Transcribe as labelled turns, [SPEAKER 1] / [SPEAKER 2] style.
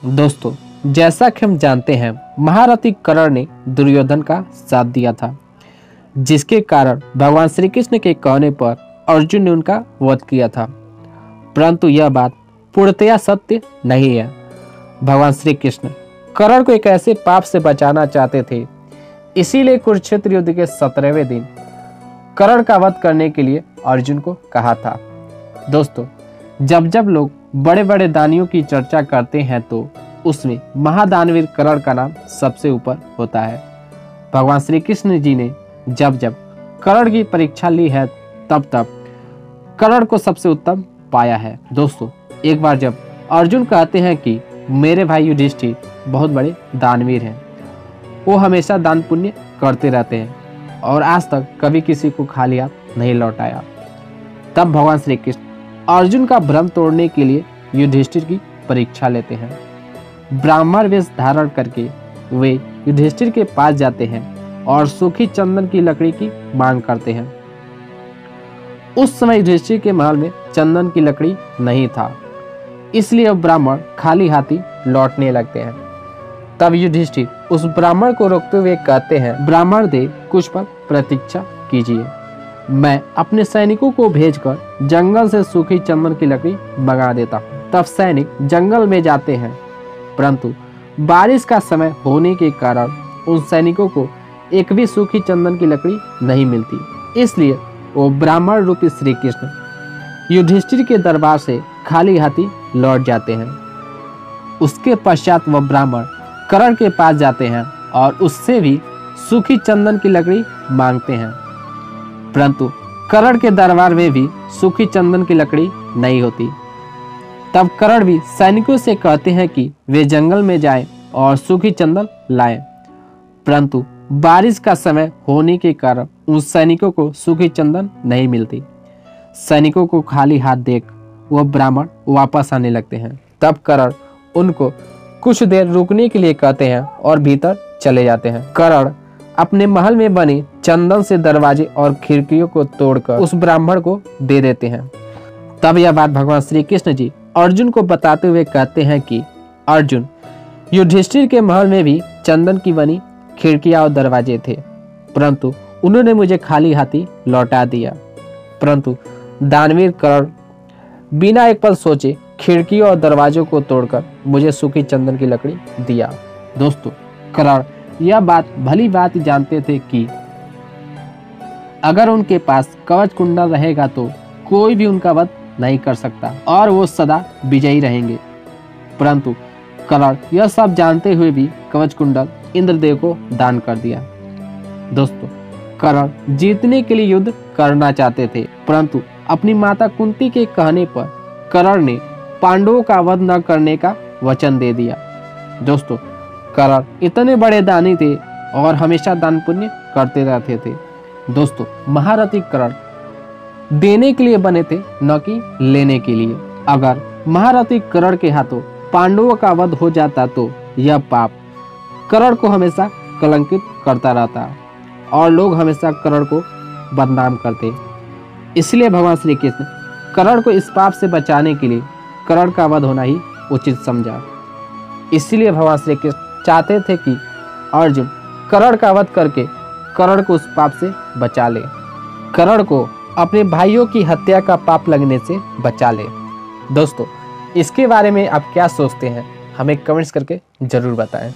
[SPEAKER 1] दोस्तों, जैसा कि हम जानते हैं, महारथी कर्ण ने दुर्योधन का साथ दिया था, जिसके कारण भगवान श्री कृष्ण के कहने पर अर्जुन ने उनका वध किया था। परंतु यह बात पूर्णतया सत्य नहीं है। भगवान श्री कृष्ण कर्ण को एक ऐसे पाप से बचाना चाहते थे, इसीलिए कुरुक्षेत्र युद्ध के 17वें दिन कर्ण का वध करने के लिए अर्जुन को कहा था। दोस्तों, जब जब लोग बड़े बड़े दानियों की चर्चा करते हैं तो उसमें महादानवीर कर्ण का नाम सबसे ऊपर होता है। भगवान श्री कृष्ण जी ने जब जब कर्ण की परीक्षा ली है तब तब कर्ण को सबसे उत्तम पाया है। दोस्तों, एक बार जब अर्जुन कहते हैं कि मेरे भाई युधिष्ठिर बहुत बड़े दानवीर हैं, वो हमेशा दान पुण्य करते रहते हैं और आज तक कभी किसी को खाली हाथ नहीं लौटाया, तब भगवान श्री कृष्ण अर्जुन का भ्रम तोड़ने के लिए युधिष्ठिर की परीक्षा लेते हैं। ब्राह्मण वेश धारण करके वे युधिष्ठिर के पास जाते हैं और सूखी चंदन की लकड़ी की मांग करते हैं। उस समय युधिष्ठिर के महल में चंदन की लकड़ी नहीं था, इसलिए अब ब्राह्मण खाली हाथी लौटने लगते हैं। तब युधिष्ठिर उस ब्राह्मण को रोकते हुए कहते हैं, ब्राह्मण देव, कुछ पल प्रतीक्षा कीजिए, मैं अपने सैनिकों को भेजकर जंगल से सूखी चंदन की लकड़ी मंगा देता हूँ। तब सैनिक जंगल में जाते हैं, परंतु बारिश का समय होने के कारण उन सैनिकों को एक भी सूखी चंदन की लकड़ी नहीं मिलती। इसलिए वो ब्राह्मण रूपी श्री कृष्ण युधिष्ठिर के दरबार से खाली हाथी लौट जाते हैं। उसके पश्चात वह ब्राह्मण कर्ण के पास जाते हैं और उससे भी सूखी चंदन की लकड़ी मांगते हैं, परंतु कर्ण के दरबार में भी सूखी चंदन की लकड़ी नहीं होती। तब कर्ण भी सैनिकों से कहते हैं कि वे जंगल में जाएं और सूखी चंदन लाएं, परंतु बारिश का समय होने के कारण उन सैनिकों को सूखी चंदन नहीं मिलती। सैनिकों को खाली हाथ देख वह ब्राह्मण वापस आने लगते हैं। तब कर्ण उनको कुछ देर रुकने के लिए कहते हैं और भीतर चले जाते हैं। कर्ण अपने महल में बने चंदन से दरवाजे और खिड़कियों को तोड़कर उस ब्राह्मण को दे देते हैं। तब यह बात भगवान श्री कृष्ण जी अर्जुन को बताते हुए कहते हैं कि अर्जुन, युधिष्ठिर के महल में भी चंदन की बनी खिड़कियां और दरवाजे थे, परंतु उन्होंने मुझे खाली हाथी लौटा दिया। परंतु दानवीर कर्ण बिना एक पल सोचे खिड़कियों और दरवाजों को तोड़कर मुझे सूखी चंदन की लकड़ी दिया। दोस्तों, कर्ण यह बात भली बात जानते थे कि अगर उनके पास कवच कुंडल रहेगा तो कोई भी उनका वध नहीं कर सकता और वो सदा विजयी रहेंगे। परंतु कर्ण यह सब जानते हुए भी कवच कुंडल इंद्रदेव को दान कर दिया। दोस्तों, कर्ण जीतने के लिए युद्ध करना चाहते थे, परंतु अपनी माता कुंती के कहने पर कर्ण ने पांडवों का वध न करने का वचन दे दिया। दोस्तों, कर्ण इतने बड़े दानी थे और हमेशा दान पुण्य करते रहते थे। दोस्तों, महारथी कर्ण देने के लिए बने थे, न कि लेने के लिए। अगर महारथी कर्ण के हाथों पांडवों का वध हो जाता तो यह पाप कर्ण को हमेशा कलंकित करता रहता और लोग हमेशा कर्ण को बदनाम करते। इसलिए भगवान श्री कृष्ण कर्ण को इस पाप से बचाने के लिए कर्ण का वध होना ही उचित समझा। इसलिए भगवान श्री कृष्ण चाहते थे कि अर्जुन कर्ण का वध करके कर्ण को उस पाप से बचा ले, कर्ण को अपने भाइयों की हत्या का पाप लगने से बचा ले। दोस्तों, इसके बारे में आप क्या सोचते हैं, हमें कमेंट्स करके जरूर बताएं।